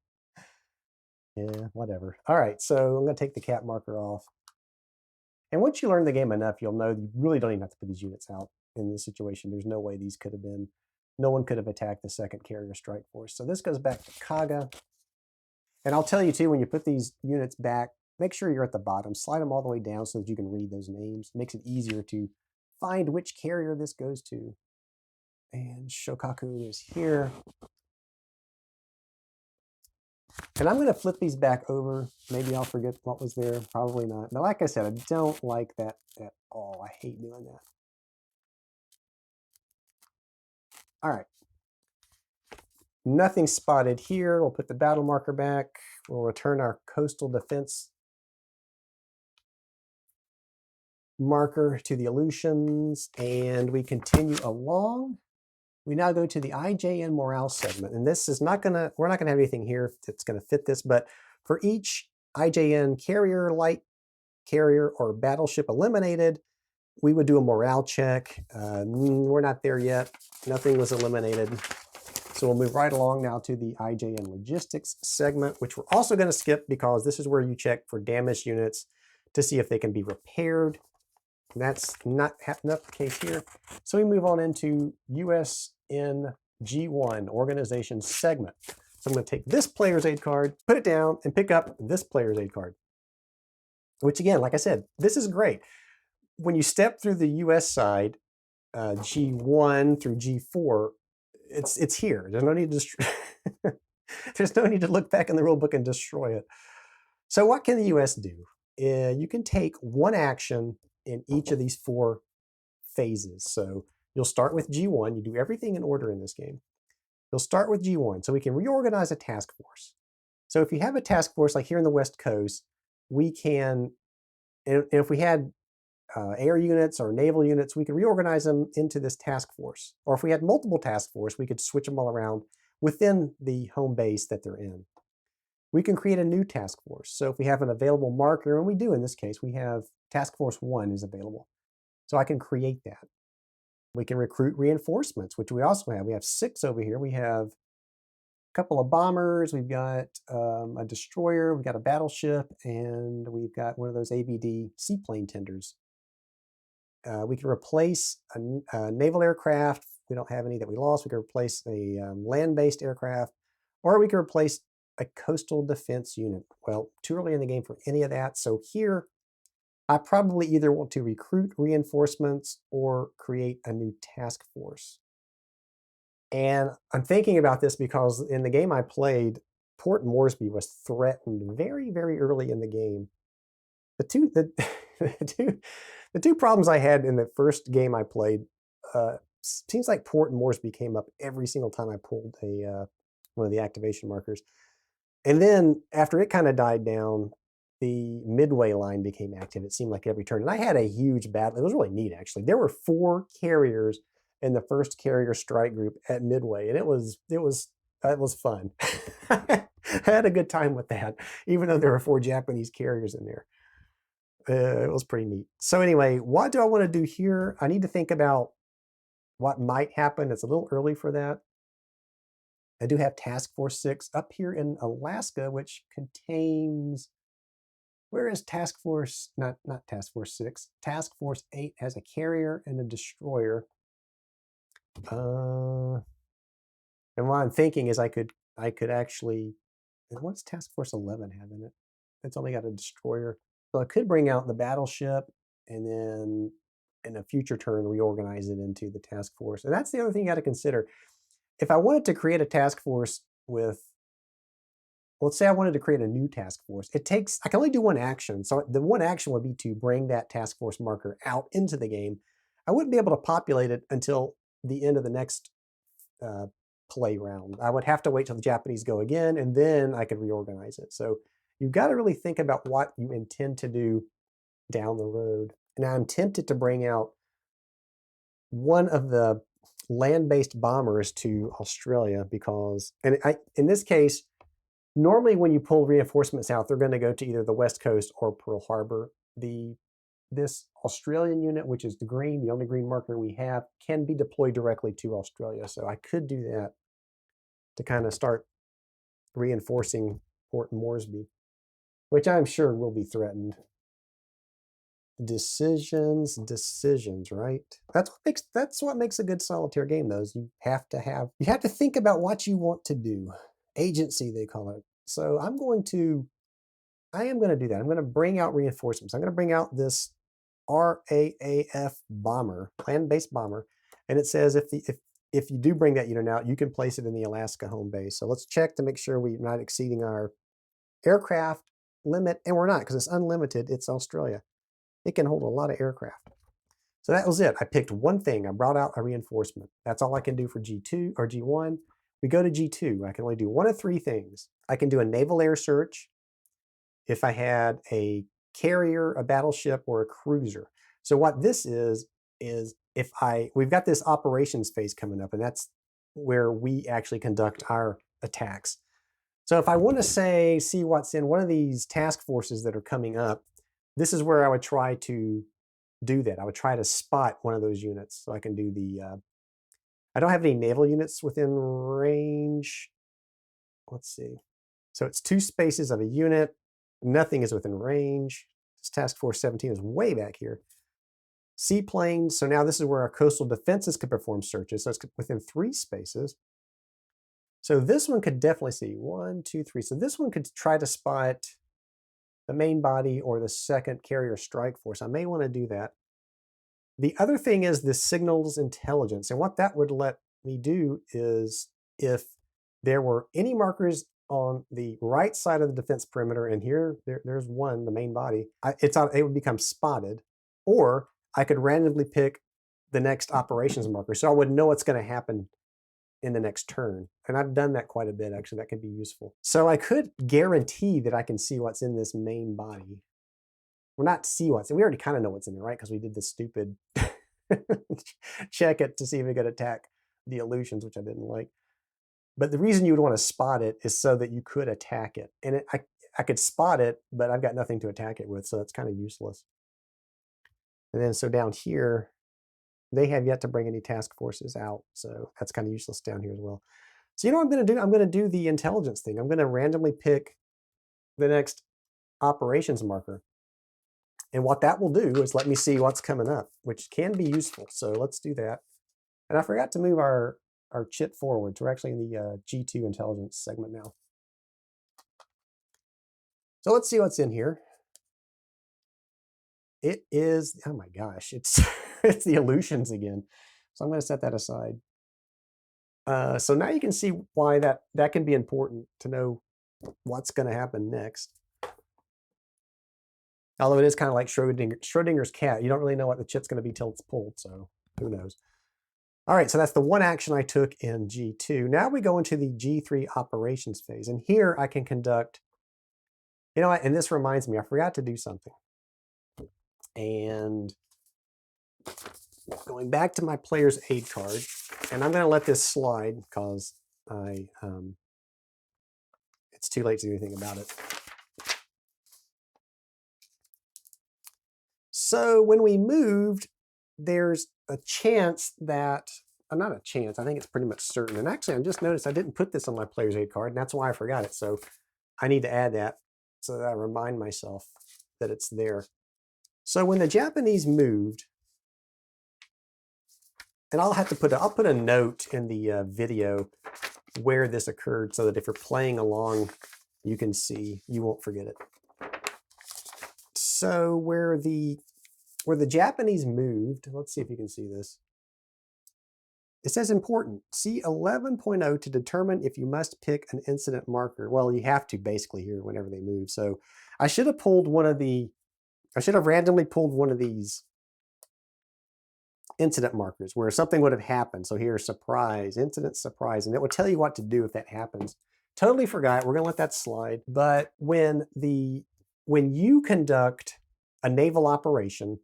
yeah, whatever. All right, so I'm going to take the cap marker off. And once you learn the game enough, you'll know you really don't even have to put these units out in this situation. There's no way these could have been, no one could have attacked the second carrier strike force. So this goes back to Kaga. And I'll tell you too, when you put these units back, make sure you're at the bottom. Slide them all the way down so that you can read those names. It makes it easier to find which carrier this goes to. And Shokaku is here. And I'm going to flip these back over. Maybe I'll forget what was there. Probably not. But like I said, I don't like that at all. I hate doing that. All right. Nothing spotted here. We'll put the battle marker back. We'll return our coastal defense marker to the Aleutians, and we continue along. We now go to the IJN morale segment, and this is not gonna, we're not gonna have anything here that's gonna fit this, but for each IJN carrier, light carrier, or battleship eliminated, we would do a morale check. We're not there yet. Nothing was eliminated. So we'll move right along now to the IJN logistics segment, which we're also gonna skip because this is where you check for damaged units to see if they can be repaired. That's not the case here. So we move on into USN G1 organization segment. So I'm going to take this player's aid card, put it down, and pick up this player's aid card. Which again, like I said, this is great. When you step through the US side, G1 through G4, it's here. There's no need to there's no need to look back in the rule book and destroy it. So what can the US do? You can take one action in each of these 4 phases. So you'll start with G1. You do everything in order in this game. You'll start with G1. So we can reorganize a task force. So if you have a task force like here in the West Coast, we can, and if we had air units or naval units, we could reorganize them into this task force. Or if we had multiple task force, we could switch them all around within the home base that they're in. We can create a new task force. So if we have an available marker, and we do in this case, we have task force 1 is available. So I can create that. We can recruit reinforcements, which we also have. We have 6 over here. We have a couple of bombers. We've got a destroyer. We've got a battleship. And we've got one of those ABD seaplane tenders. We can replace a naval aircraft. We don't have any that we lost. We can replace a land-based aircraft. Or we can replace a coastal defense unit. Well, too early in the game for any of that. So here, I probably either want to recruit reinforcements or create a new task force. And I'm thinking about this because in the game I played, Port Moresby was threatened very, very early in the game. The two problems I had in the first game I played, seems like Port Moresby came up every single time I pulled one of the activation markers. And then after it kind of died down, the Midway line became active. It seemed like every turn. And I had a huge battle. It was really neat, actually. There were 4 carriers in the first carrier strike group at Midway, and it was fun. I had a good time with that, even though there were 4 Japanese carriers in there. It was pretty neat. So anyway, what do I want to do here? I need to think about what might happen. It's a little early for that. I do have Task Force 6 up here in Alaska, which contains, where is Task Force, not Task Force 6, Task Force 8 has a carrier and a destroyer. And what I'm thinking is I could actually, what does Task Force 11 have in it? It's only got a destroyer. So I could bring out the battleship and then in a future turn reorganize it into the task force. And that's the other thing you got to consider. If I wanted to create a task force with, let's say I wanted to create a new task force, I can only do one action. So the one action would be to bring that task force marker out into the game. I wouldn't be able to populate it until the end of the next play round. I would have to wait till the Japanese go again, and then I could reorganize it. So you've got to really think about what you intend to do down the road. And I'm tempted to bring out one of the land-based bombers to Australia because, in this case, normally when you pull reinforcements out, they're going to go to either the West Coast or Pearl Harbor. This Australian unit, which is the green, the only green marker we have, can be deployed directly to Australia. So I could do that to kind of start reinforcing Port Moresby, which I'm sure will be threatened. Decisions, right? That's what makes a good solitaire game, though, is you have to think about what you want to do. Agency, they call it. So I am going to do that. I'm going to bring out reinforcements. I'm going to bring out this RAAF bomber, land-based bomber, and it says if you do bring that unit out, you can place it in the Alaska home base. So let's check to make sure we're not exceeding our aircraft limit, and we're not, because it's unlimited. It's Australia. It can hold a lot of aircraft. So that was it. I picked one thing. I brought out a reinforcement. That's all I can do for G2 or G1. We go to G2. I can only do one of 3 things. I can do a naval air search if I had a carrier, a battleship, or a cruiser. So what this is we've got this operations phase coming up, and that's where we actually conduct our attacks. So if I want to see what's in one of these task forces that are coming up, this is where I would try to do that. I would try to spot one of those units. So I can do I don't have any naval units within range. Let's see. So it's 2 spaces of a unit. Nothing is within range. This Task Force 17 is way back here. Seaplanes. So now this is where our coastal defenses could perform searches. So it's within 3 spaces. So this one could definitely see 1, 2, 3. So this one could try to spot the main body or the second carrier strike force. I may want to do that. The other thing is the signals intelligence. And what that would let me do is if there were any markers on the right side of the defense perimeter, and here there's one, the main body, it would become spotted, or I could randomly pick the next operations marker. So I would know what's going to happen in the next turn. And I've done that quite a bit, actually. That could be useful. So I could guarantee that I can see what's in this main body. Well, not see what's, we already kind of know what's in there, right? Because we did this stupid check it to see if it could attack the illusions, which I didn't like. But the reason you would want to spot it is so that you could attack it. And I could spot it, but I've got nothing to attack it with, so it's kind of useless. And then so down here, they have yet to bring any task forces out, so that's kind of useless down here as well. So you know what I'm going to do? I'm going to do the intelligence thing. I'm going to randomly pick the next operations marker. And what that will do is let me see what's coming up, which can be useful. So let's do that. And I forgot to move our chit forward. So we're actually in the G2 intelligence segment now. So let's see what's in here. It is, oh my gosh, it's it's the illusions again. So I'm going to set that aside. So now you can see why that can be important to know what's going to happen next. Although it is kind of like Schrodinger's cat. You don't really know what the chit's going to be till it's pulled, so who knows. All right, so that's the one action I took in G2. Now we go into the G3 operations phase. And here I can conduct, you know what, and this reminds me, I forgot to do something. And going back to my player's aid card, and I'm going to let this slide because it's too late to do anything about it. So when we moved, there's a chance that, not a chance, I think it's pretty much certain. And actually, I just noticed I didn't put this on my player's aid card, and that's why I forgot it. So I need to add that so that I remind myself that it's there. So when the Japanese moved, and I'll put a note in the video where this occurred so that if you're playing along, you can see, you won't forget it. So where the Japanese moved, let's see if you can see this. It says important, see 11.0 to determine if you must pick an incident marker. Well, you have to basically here whenever they move. So I should have randomly pulled one of these incident markers where something would have happened. So here's surprise, incident surprise, and it will tell you what to do if that happens. Totally forgot, we're gonna let that slide. But when you conduct a naval operation,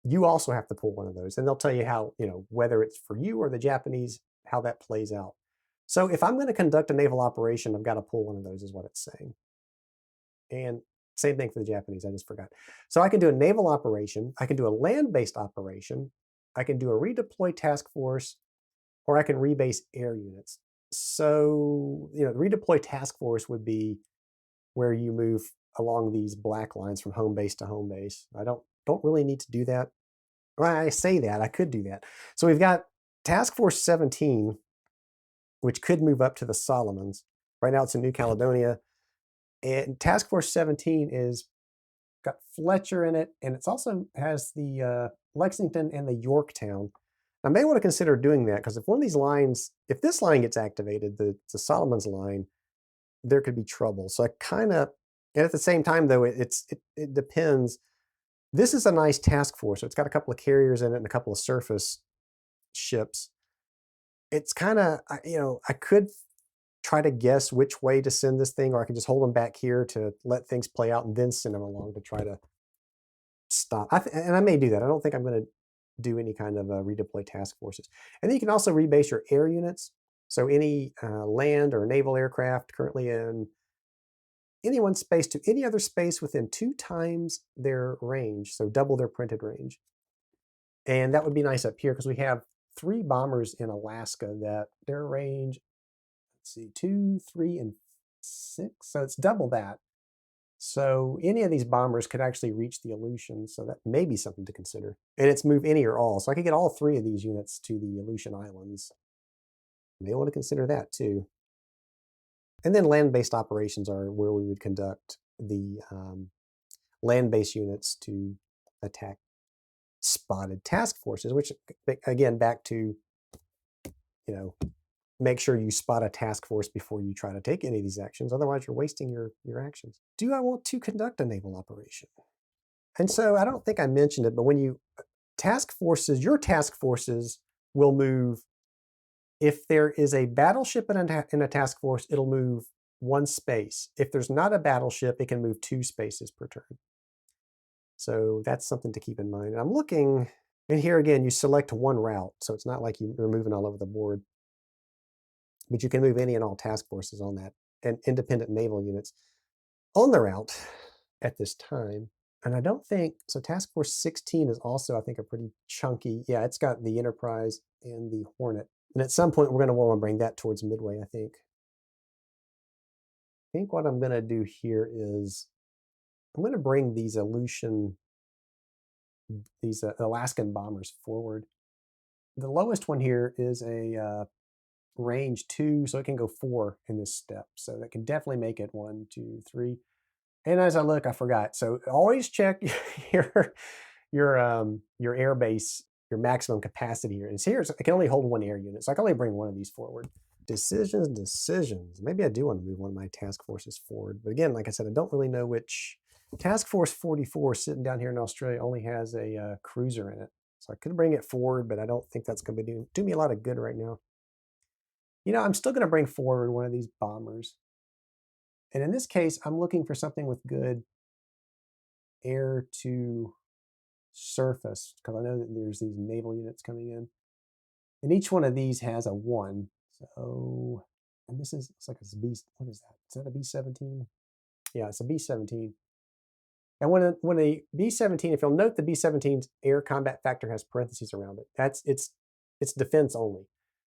you also have to pull one of those, and they'll tell you how, whether it's for you or the Japanese, how that plays out. So if I'm going to conduct a naval operation, I've got to pull one of those is what it's saying. And same thing for the Japanese, I just forgot. So I can do a naval operation, I can do a land-based operation, I can do a redeploy task force, or I can rebase air units. So, the redeploy task force would be where you move along these black lines from home base to home base. I don't really need to do that. Well, I say that, I could do that. So we've got Task Force 17, which could move up to the Solomons. Right now it's in New Caledonia. And Task Force 17 is got Fletcher in it, and it's also has the Lexington and the Yorktown. I may want to consider doing that, because if one of these lines, if this line gets activated, the Solomons line, there could be trouble. So I kind of, and at the same time though, it depends. This is a nice task force. So it's got a couple of carriers in it and a couple of surface ships. It's kind of, I could try to guess which way to send this thing, or I could just hold them back here to let things play out and then send them along to try to stop. And I may do that. I don't think I'm going to do any kind of redeploy task forces. And then you can also rebase your air units. So any land or naval aircraft currently in any one space to any other space within 2 times their range, so double their printed range. And that would be nice up here because we have 3 bombers in Alaska that their range, let's see, 2, 3, and 6. So it's double that. So any of these bombers could actually reach the Aleutian, so that may be something to consider. And it's move any or all. So I could get all 3 of these units to the Aleutian Islands. You may want to consider that too. And then land-based operations are where we would conduct the land-based units to attack spotted task forces, which again, back to, make sure you spot a task force before you try to take any of these actions. Otherwise, you're wasting your actions. Do I want to conduct a naval operation? And so I don't think I mentioned it, but when your task forces will move. If there is a battleship in a task force, it'll move 1 space. If there's not a battleship, it can move 2 spaces per turn. So that's something to keep in mind. And I'm looking, and here again, you select 1 route. So it's not like you're moving all over the board. But you can move any and all task forces on that, and independent naval units on the route at this time. And I don't think, so Task Force 16 is also, I think, a pretty chunky, yeah, it's got the Enterprise and the Hornet. And at some point, we're going to want to bring that towards Midway, I think. I think what I'm going to do here is I'm going to bring these Alaskan bombers forward. The lowest one here is a range 2, so it can go 4 in this step. So that can definitely make it 1, 2, 3. And as I look, I forgot. So always check your airbase, your maximum capacity here. And here it can only hold 1 air unit, so I can only bring 1 of these forward. Decisions. Maybe I do want to move 1 of my task forces forward. But again, like I said, I don't really know which. Task Force 44 sitting down here in Australia only has a cruiser in it. So I could bring it forward, but I don't think that's going to do me a lot of good right now. I'm still going to bring forward 1 of these bombers. And in this case, I'm looking for something with good air to surface, because I know that there's these naval units coming in. And each one of these has a 1. So, and this is, it's like a B, what is that? Is that a B-17? Yeah, it's a B-17. And when a B-17, if you'll note, the B-17's air combat factor has parentheses around it. It's defense only.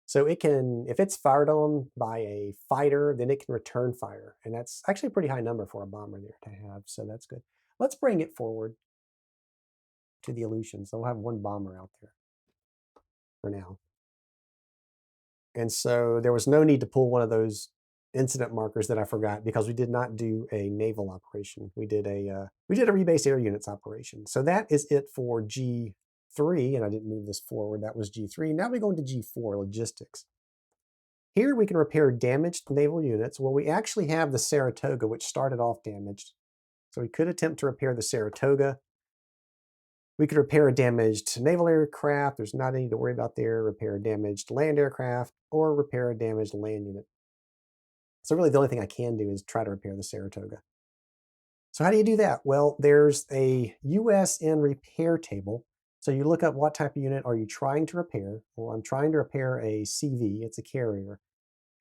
So it can, if it's fired on by a fighter, then it can return fire. And that's actually a pretty high number for a bomber there to have. So that's good. Let's bring it forward to the Aleutians. So we'll have 1 bomber out there for now. And so there was no need to pull 1 of those incident markers that I forgot, because we did not do a naval operation. We did a rebase air units operation. So that is it for G3, and I didn't move this forward. That was G3. Now we go into G4, logistics. Here we can repair damaged naval units. Well, we actually have the Saratoga, which started off damaged. So we could attempt to repair the Saratoga. We could repair a damaged naval aircraft. There's not any to worry about there. Repair a damaged land aircraft, or repair a damaged land unit. So really the only thing I can do is try to repair the Saratoga. So how do you do that? Well, there's a USN repair table. So you look up what type of unit are you trying to repair. Well, I'm trying to repair a CV. It's a carrier.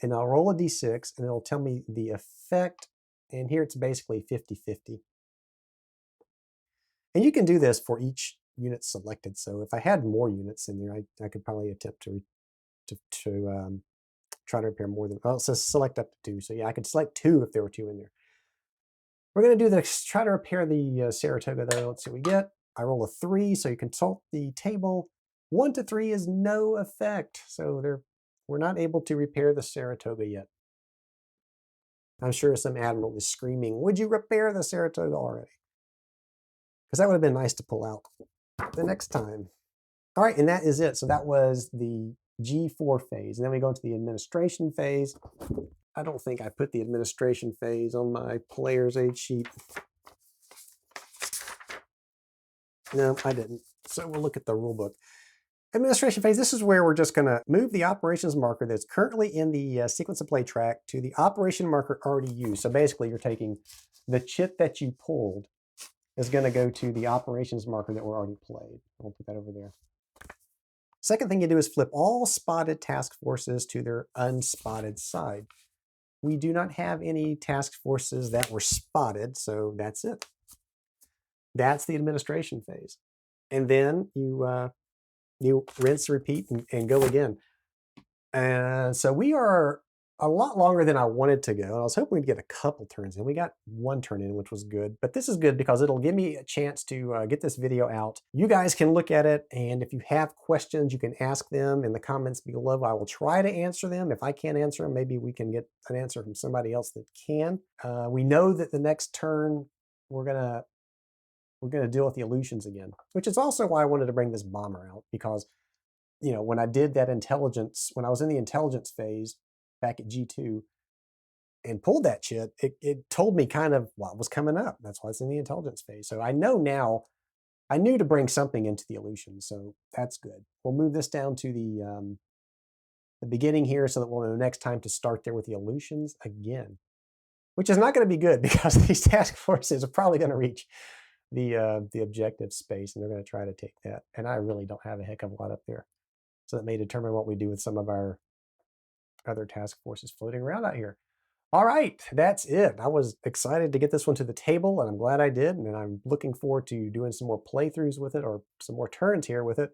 And I'll roll a D6, and it'll tell me the effect. And here it's basically 50-50. And you can do this for each unit selected. So if I had more units in there, I could probably attempt to try to repair more than, well, it says select up to 2. So yeah, I could select 2 if there were 2 in there. We're going to do this, try to repair the Saratoga though. Let's see what we get. I roll a 3, so you consult the table. 1 to 3 is no effect. So we're not able to repair the Saratoga yet. I'm sure some admiral is screaming, would you repair the Saratoga already? Because that would have been nice to pull out the next time. All right, and that is it. So that was the G4 phase. And then we go into the administration phase. I don't think I put the administration phase on my player's aid sheet. No, I didn't. So we'll look at the rulebook. Administration phase, this is where we're just going to move the operations marker that's currently in the sequence of play track to the operation marker already used. So basically you're taking the chit that you pulled is going to go to the operations marker that were already played. I'll put that over there. Second thing you do is flip all spotted task forces to their unspotted side. We do not have any task forces that were spotted, so that's it. That's the administration phase. And then you rinse, repeat, and go again. So we are a lot longer than I wanted to go. And I was hoping we'd get a couple turns in. We got one turn in, which was good. But this is good because it'll give me a chance to get this video out. You guys can look at it, and if you have questions, you can ask them in the comments below. I will try to answer them. If I can't answer them, maybe we can get an answer from somebody else that can. We know that the next turn we're gonna deal with the illusions again, which is also why I wanted to bring this bomber out, because you know, when I did that intelligence, when I was in the intelligence phase back at G2 and pulled that shit, it told me kind of what was coming up. That's why it's in the intelligence phase. So I know now, I knew to bring something into the illusion. So that's good. We'll move this down to the beginning here so that we'll know next time to start there with the illusions again, which is not going to be good because these task forces are probably going to reach the objective space and they're going to try to take that. And I really don't have a heck of a lot up there. So that may determine what we do with some of our other task forces floating around out here. All right, that's it. I was excited to get this one to the table, and I'm glad I did. And I'm looking forward to doing some more playthroughs with it or some more turns here with it.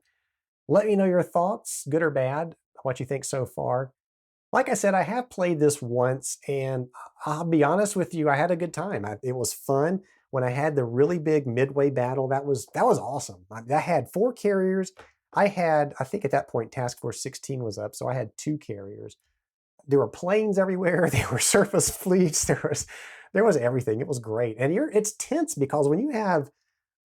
Let me know your thoughts, good or bad, what you think so far. Like I said, I have played this once, and I'll be honest with you, I had a good time. It was fun. When I had the really big Midway battle, that was awesome. I had 4 carriers. I think at that point, Task Force 16 was up, so I had 2 carriers. There were planes everywhere. There were surface fleets. There was everything. It was great. And it's tense because when you have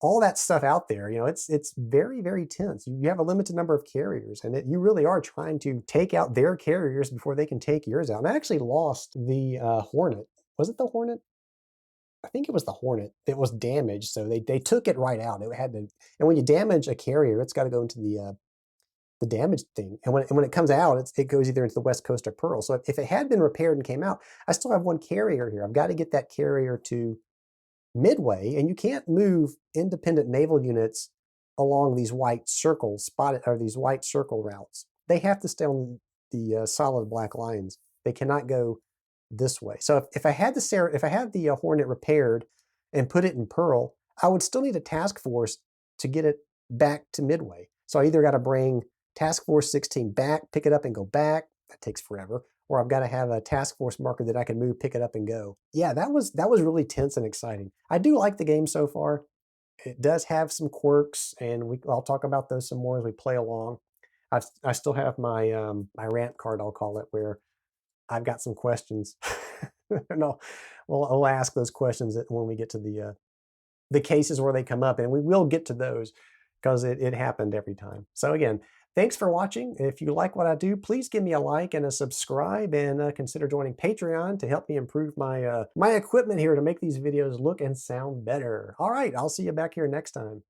all that stuff out there, you know, it's very, very tense. You have a limited number of carriers, and you really are trying to take out their carriers before they can take yours out. And I actually lost the Hornet. Was it the Hornet? I think it was the Hornet that was damaged, so they took it right out. It had to, and when you damage a carrier, it's got to go into the damaged thing, and when it comes out, it goes either into the West Coast or Pearl. So if it had been repaired and came out, I still have 1 carrier here. I've got to get that carrier to Midway, and you can't move independent naval units along these white circles spotted, or these white circle routes. They have to stay on the solid black lines. They cannot go this way. So if I had the Hornet repaired and put it in Pearl, I would still need a task force to get it back to Midway. So I either got to bring Task Force 16 back, pick it up and go back. That takes forever. Or I've got to have a task force marker that I can move, pick it up and go. Yeah, that was really tense and exciting. I do like the game so far. It does have some quirks, and I'll talk about those some more as we play along. I still have my my rant card, I'll call it, where I've got some questions. No, we'll ask those questions when we get to the cases where they come up, and we will get to those because it happened every time. So again, thanks for watching. If you like what I do, please give me a like and a subscribe, and consider joining Patreon to help me improve my my equipment here to make these videos look and sound better. All right, I'll see you back here next time.